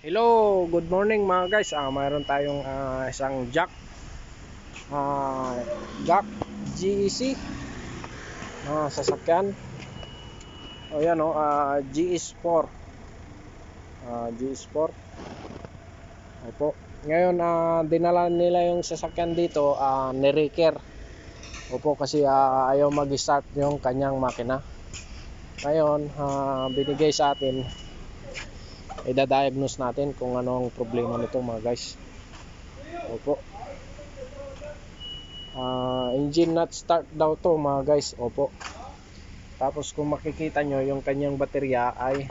Hello, good morning mga guys. Mayroon tayong isang jack GEC sasakyan. O yan o, GE4. GE4. Opo. Ngayon dinala nila yung sasakyan dito, ni-repair. Opo, kasi ayaw mag-start yung kanyang makina. Ngayon, binigay sa atin, i-diagnose natin kung anong problema nito mga guys. Opo. Engine not start daw to mga guys. Opo. Tapos kung makikita nyo, yung kanyang baterya ay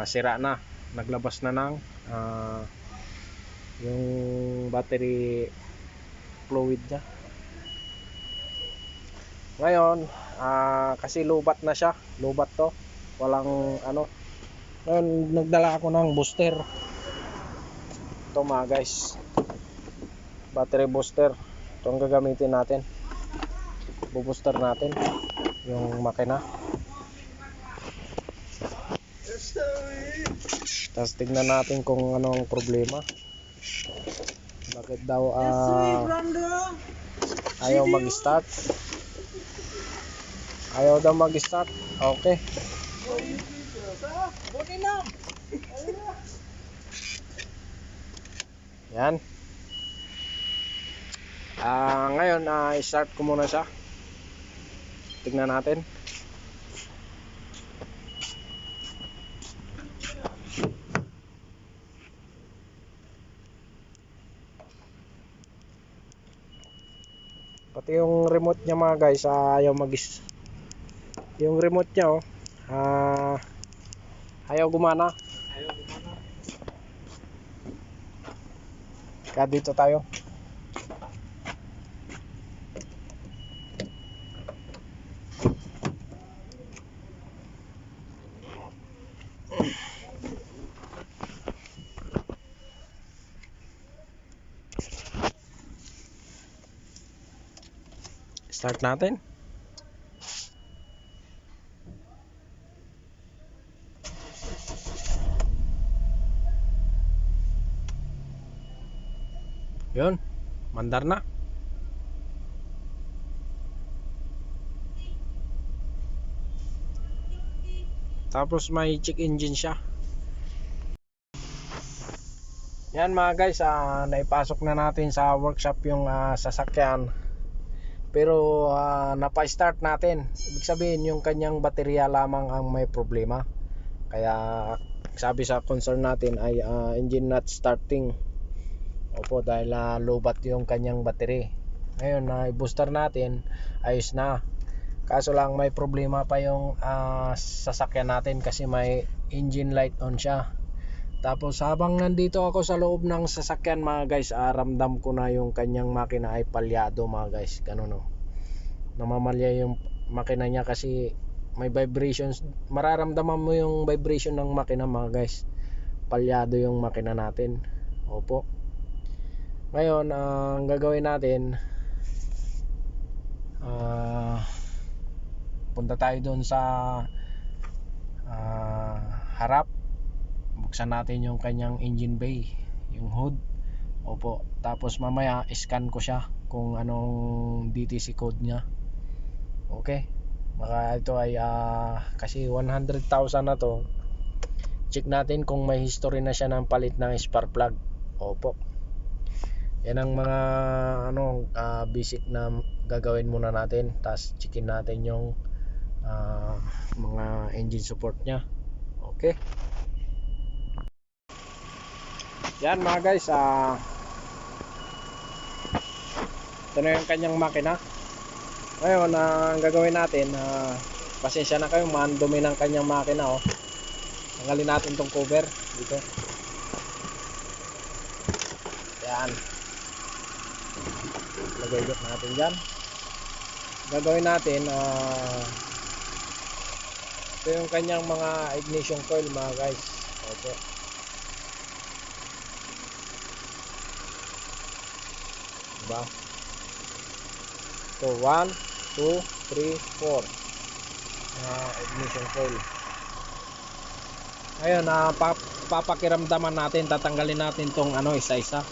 sira na. Naglabas na ng yung battery fluid nya. Ngayon, kasi lubat na siya. Lubat to. Walang ano. Ngayon, nagdala ako ng booster. Ito mga guys, battery booster. Ito ang gagamitin natin. Bubooster natin yung makina. Tapos tignan natin kung anong problema. Bakit daw ayaw mag-start. Ayaw daw mag-start. Okay. Yan. Ngayon, i-start ko muna siya. Tignan natin. Pati yung remote niya mga guys, ayaw yung remote niya ayaw gumana. Kaya dito tayo. Start natin. Yun, mandar na. Tapos may check engine siya. Yan mga guys, naipasok na natin sa workshop yung sasakyan. Pero napa-start natin. Ibig sabihin yung kanyang baterya lamang ang may problema. Kaya sabi sa concern natin ay engine not starting. Opo, dahil low-bat yung kanyang battery. Ngayon, i-booster natin, ayos na. Kaso lang may problema pa yung sasakyan natin kasi may engine light on siya. Tapos habang nandito ako sa loob ng sasakyan mga guys, ramdam ko na yung kanyang makina ay palyado mga guys. Ganun o. Namamalya yung makina niya kasi may vibrations. Mararamdaman mo yung vibration ng makina mga guys. Palyado yung makina natin. Opo. Ngayon, ang gagawin natin, punta tayo doon sa harap. Buksan natin yung kanyang engine bay, yung hood. Opo. Tapos mamaya scan ko siya kung anong DTC code niya. Okay. Baka ito ay kasi 100,000 na to. Check natin kung may history na siya ng palit ng spark plug. Opo. Yan ang mga basic na gagawin muna natin. Tapos checkin natin yung mga engine support nya. Okay. Yan mga guys, ito na yung kanyang makina. Ngayon, ang gagawin natin, pasensya na kayo, mandumi ng kanyang makina. Tanggalin natin tong cover dito. Yan. Lagay natin dyan. Gagawin natin, ito yung kanyang mga ignition coil mga guys. Opo. Diba? So 1, 2, 3, 4 ignition coil. Ayun, papakiramdaman natin, tatanggalin natin tong ano isa-isa.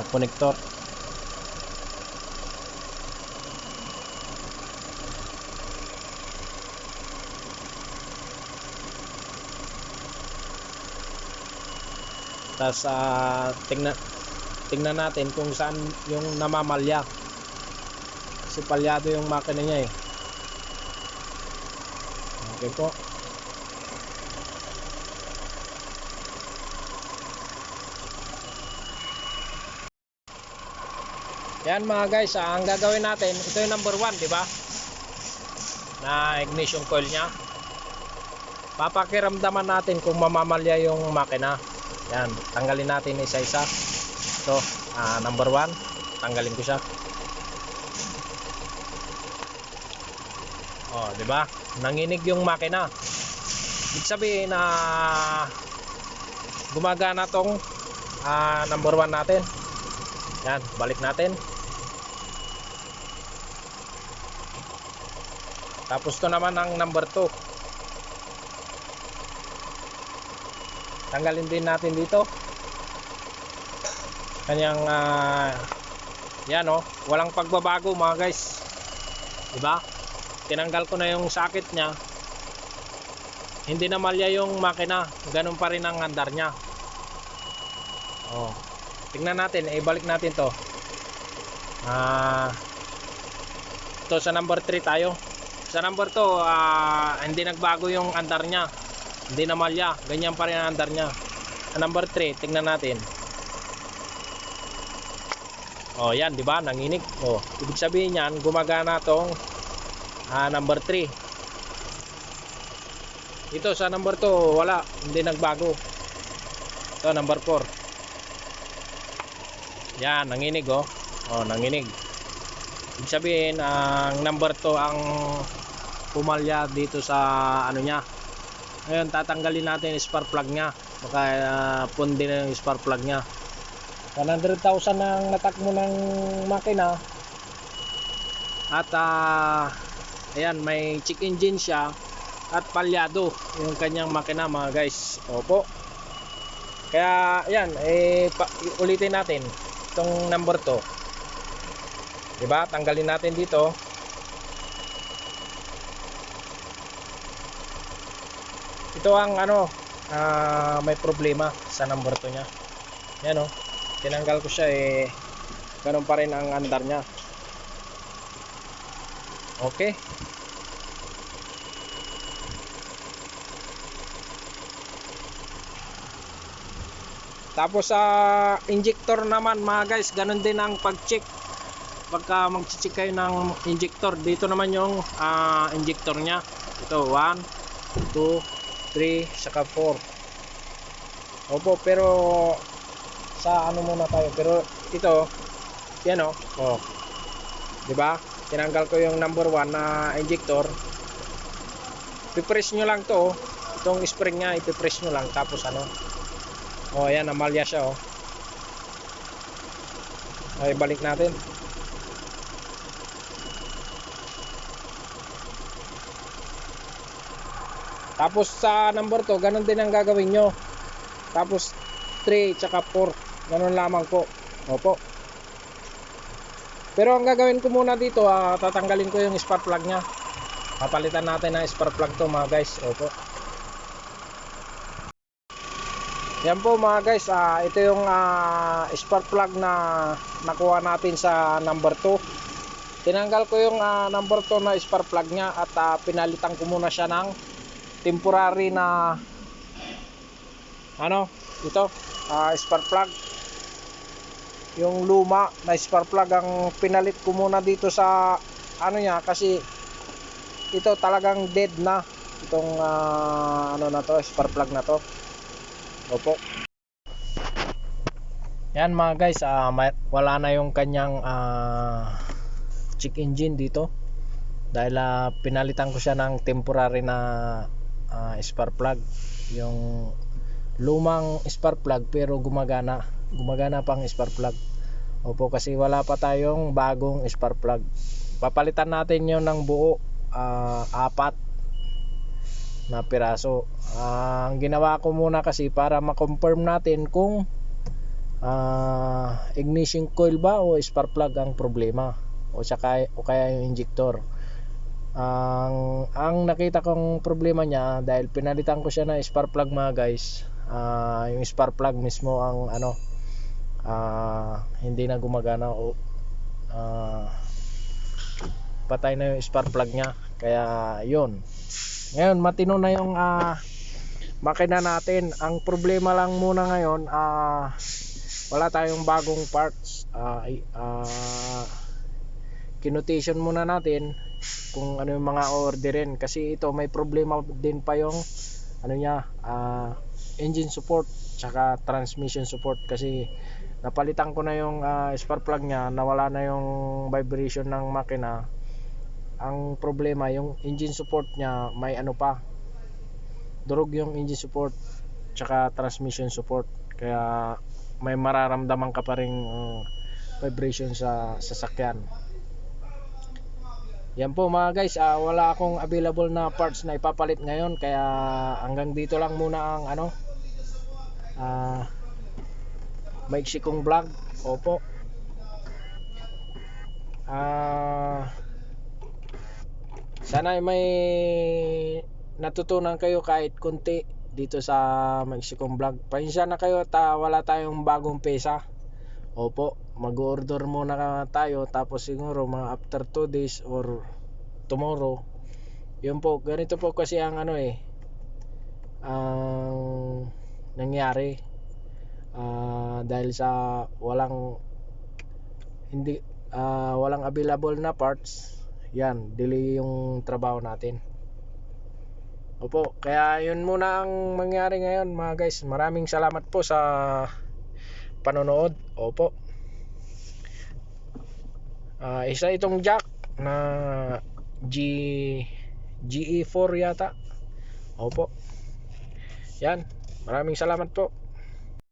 Connector. Tapos tingnan natin kung saan yung namamalya. Kasi palyado yung makina niya eh. Okay po. Yan mga guys, ang gagawin natin, ito yung number 1, di ba? Na ignition coil niya. Papakiramdaman natin kung mamamalya yung makina. Yan, tanggalin natin isa-isa. So, number 1, tanggalin ko siya. Oh, di ba? Nanginig yung makina. Ibig sabihin na gumagana tong number 1 natin. Yan, balik natin. Tapos to naman ang number 2. Tanggalin din natin dito. Kanyang yan oh, walang pagbabago mga guys. Diba? Tinanggal ko na yung socket nya. Hindi na malya yung makina. Ganun pa rin ang andar nya. Oh. Tingnan natin, ibalik natin to. Ito sa number 3 tayo. Sa number 2, hindi nagbago yung andar nya. Hindi na malya, ganyan pa rin ang andar nya. Sa number 3, tingnan natin. Oh, yan, di ba? Nanginig. Oh, ibig sabihin niyan, gumagana tong number 3. Ito sa number 2, wala, hindi nagbago. Ito number 4. Yan, nanginig oh. Oh, nanginig. Ibig sabihin, ang number 2 ang pumalya dito sa ano niya. Ngayon, tatanggalin natin yung spark plug nya. Baka pundi na yung spark plug nya. 100,000 ang natakmo ng makina. At ayan, may check engine siya. At palyado yung kanyang makina mga guys. Opo. Kaya ayan, ulitin natin itong number 2. Diba? Tanggalin natin dito. Ito ang ano, may problema sa number 2 nya. Yan oh. Tinanggal ko siya ganun pa rin ang andar nya. Okay. Tapos sa injector naman mga guys, ganun din ang pag-check. Pagka mag-check kayo ng injector, dito naman yung injector nya. Ito 1, 2, 3, saka 4. Opo, pero sa ano muna tayo. Pero ito, yan o. Oh. Diba? Tinanggal ko yung number 1 na injector. Ipipress nyo lang to. Itong spring nya, ipipress nyo lang. Tapos ano. Oh, yan, namalya siya oh. Ay, balik natin. Tapos sa number 2, ganun din ang gagawin nyo. Tapos 3 tsaka 4, ganun lamang po. Opo. Pero ang gagawin ko muna dito, tatanggalin ko yung spark plug nya. Papalitan natin ng spark plug to mga guys. Opo. Yan po mga guys, ito yung spark plug na nakuha natin sa number 2. Tinanggal ko yung number 2 na spark plug nya at pinalitan ko muna siya ng temporary na ano, ito spark plug. Yung luma na spark plug ang pinalit ko muna dito sa ano nya, kasi ito talagang dead na itong ano na to, spark plug na to. Opo. Yan mga guys, wala na yung kanyang check engine dito dahil pinalitan ko siya ng temporary na spark plug. Yung lumang spark plug pero gumagana pang spark plug. Opo, kasi wala pa tayong bagong spark plug. Papalitan natin yon ng buo, 4. na piraso. Ang ginawa ko muna kasi para ma-confirm natin kung ignition coil ba o spark plug ang problema o kaya yung injector. Ang nakita kong problema niya dahil pinalitan ko siya ng spark plug mga guys, yung spark plug mismo ang hindi na gumagana o patay na yung spark plug niya. Kaya yun, ngayon matino na yung makina natin. Ang problema lang muna ngayon, wala tayong bagong parts. Kinotation muna natin kung ano yung mga orderin, kasi ito may problema din pa yung engine support tsaka transmission support, kasi napalitan ko na yung spark plug nya, nawala na yung vibration ng makina. Ang problema yung engine support nya, may durog yung engine support tsaka transmission support, kaya may mararamdaman ka pa ring vibration sa sasakyan. Yan po mga guys, wala akong available na parts na ipapalit ngayon, kaya hanggang dito lang muna ang maiksi kong vlog. Opo, sana may natutunan kayo kahit konti dito sa maiksi kong vlog. Pasensya na kayo at wala tayong bagong pesa. Opo, mag-order muna tayo, tapos siguro mga after 2 days or tomorrow. Yun po, ganito po kasi ang ang nangyari, dahil sa walang available na parts. Yan, delay yung trabaho natin. Opo, kaya yun muna ang mangyari ngayon mga guys. Maraming salamat po sa panonood. Opo, isa itong jack na GE4 yata. Opo, yan, maraming salamat po.